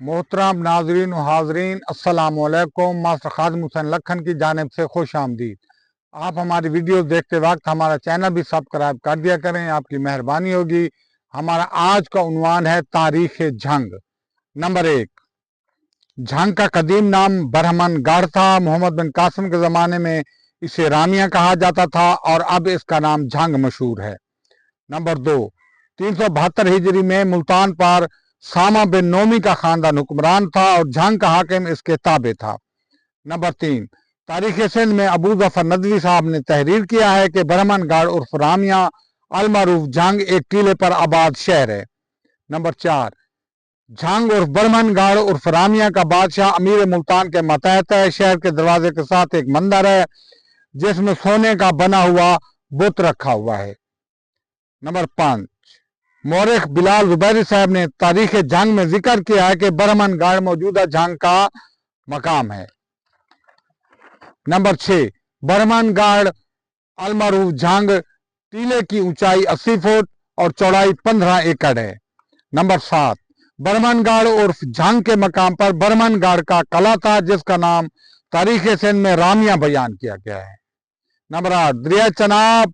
मोहतरम नाजरीन व हाजरीन अस्सलाम वालेकुम। मास्टर खादिम हुसैन लखन की जानिब से खुश आमदीद। आप हमारी वीडियो देखते वक्त हमारा चैनल भी सब्सक्राइब कर दिया करें, आपकी मेहरबानी होगी। हमारा आज का उन्वान है तारीख जंग। नंबर 1, जंग का कदीम नाम बरहमन गढ़ था। मोहम्मद बिन कासिम के ज़माने में इसे रामिया कहा जाता था और अब इसका नाम जंग मशहूर है। नंबर 2, 372 हिजरी में मुल्तान पर सामा बिन नोमी का खानदान हुक्मरान था और जंग का हाकिम इसके ताबे था। नंबर 3, तारीख सिंध में अबू जफर नदवी साहब ने तहरीर किया है कि बरहमन गढ़ उर्फ रामिया अलमारूफ जंग एक टीले पर आबाद शहर है। नंबर 4, जंग उर्फ बरहमन गढ़ उर्फ रामिया का बादशाह अमीर मुल्तान के मतहत है। शहर के दरवाजे के साथ एक मंदिर है जिसमें सोने का बना हुआ बुत रखा हुआ है। नंबर 5, मौरख बिलाल जुबैरी साहब ने तारीख जंग में जिक्र किया है कि बरहमन गढ़ मौजूदा जंग का मकाम है। नंबर 6, बरहमन गढ़ अलमारूफ जंग टीले की ऊंचाई 80 फुट और चौड़ाई 15 एकड़ है। नंबर 7, बरहमन गढ़ उर्फ जंग के मकाम पर बरहमन गढ़ का कला था जिसका नाम तारीख सिंध में रामिया बयान किया गया है। नंबर 8, दरिया चनाब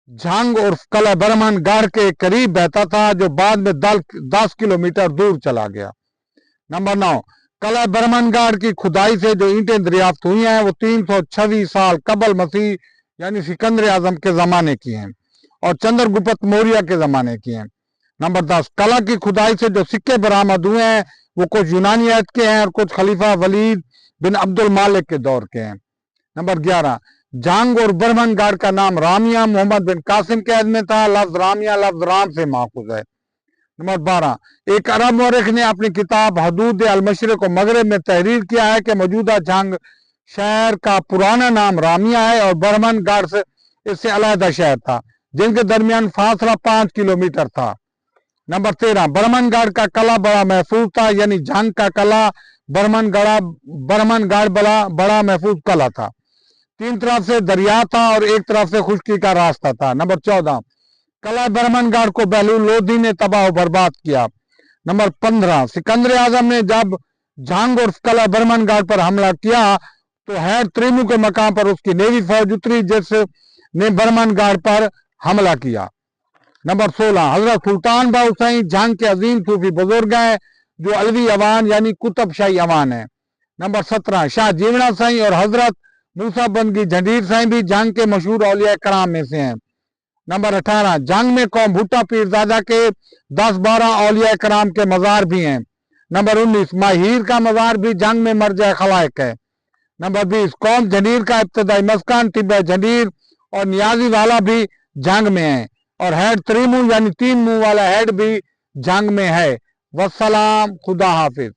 जंग उर्फ कला बरहमन गढ़ के करीब बहता था जो बाद में 10 किलोमीटर दूर चला गया। नंबर 9, कला बरहमन गढ़ की खुदाई से जो ईंटें दरियाफ्त हुई हैं वो 326 साल कबल मसीह यानी सिकंदर आजम के जमाने की हैं और चंद्रगुप्त मौर्य के जमाने की हैं। नंबर 10, कला की खुदाई से जो सिक्के बरामद हुए हैं वो कुछ यूनानियत के हैं और कुछ खलीफा वलीद बिन अब्दुल मालिक के दौर के हैं। नंबर 11, जंग और बरहमन गढ़ का नाम रामिया मोहम्मद बिन कासिम के अहद में था। लफ्ज रामिया लफ्ज राम से माखूज है। नंबर 12, एक अरब मौरख ने अपनी किताब हदूद अल मशरिक व मगरिब में तहरीर किया है कि मौजूदा जंग शहर का पुराना नाम रामिया है और बरहमन गढ़ से इससे अलहदा शहर था जिनके दरमियान फासला 5 किलोमीटर था। नंबर 13, बरहमन गढ़ का कला बड़ा महफूज था यानी जंग का कला बरहमन गढ़ बड़ा महफूज कला था। 3 तरफ से दरिया था और एक तरफ से खुश्की का रास्ता था। नंबर 14, कला बरहमन गढ़ को बहलूल लोधी ने तबाह बर्बाद किया। नंबर 15, सिकंदर आजम ने जब जंग और कला बरहमन गढ़ पर हमला किया तो हैर त्रिमू के मकाम पर उसकी नेवी फौज उतरी जिसने बरहमन गढ़ पर हमला किया। नंबर 16, हजरत सुल्तान बाहुसैन जंग के अजीम सूफी बुजुर्ग हैं जो अलवी अवान यानी कुतुब शाही अवान है। नंबर 17, शाह जीवना साई और हजरत मूसा बंदगी जंडीर साई भी जंग के मशहूर औलिया कराम में से हैं। नंबर 18, जंग में कौम भुट्टा पीरजादा के 10-12 औलिया कराम के मज़ार भी हैं। नंबर 19, माहिर का मज़ार भी जंग में मरजा खलाइक है। नंबर 20, कौम जंडीर का इब्तदाई मस्कन टिब्बा जंडीर और नियाजी वाला भी जंग में है और हेड 3 मुंह यानी 3 मुंह वाला हेड भी जंग में है। वस्सलाम, खुदा हाफिज।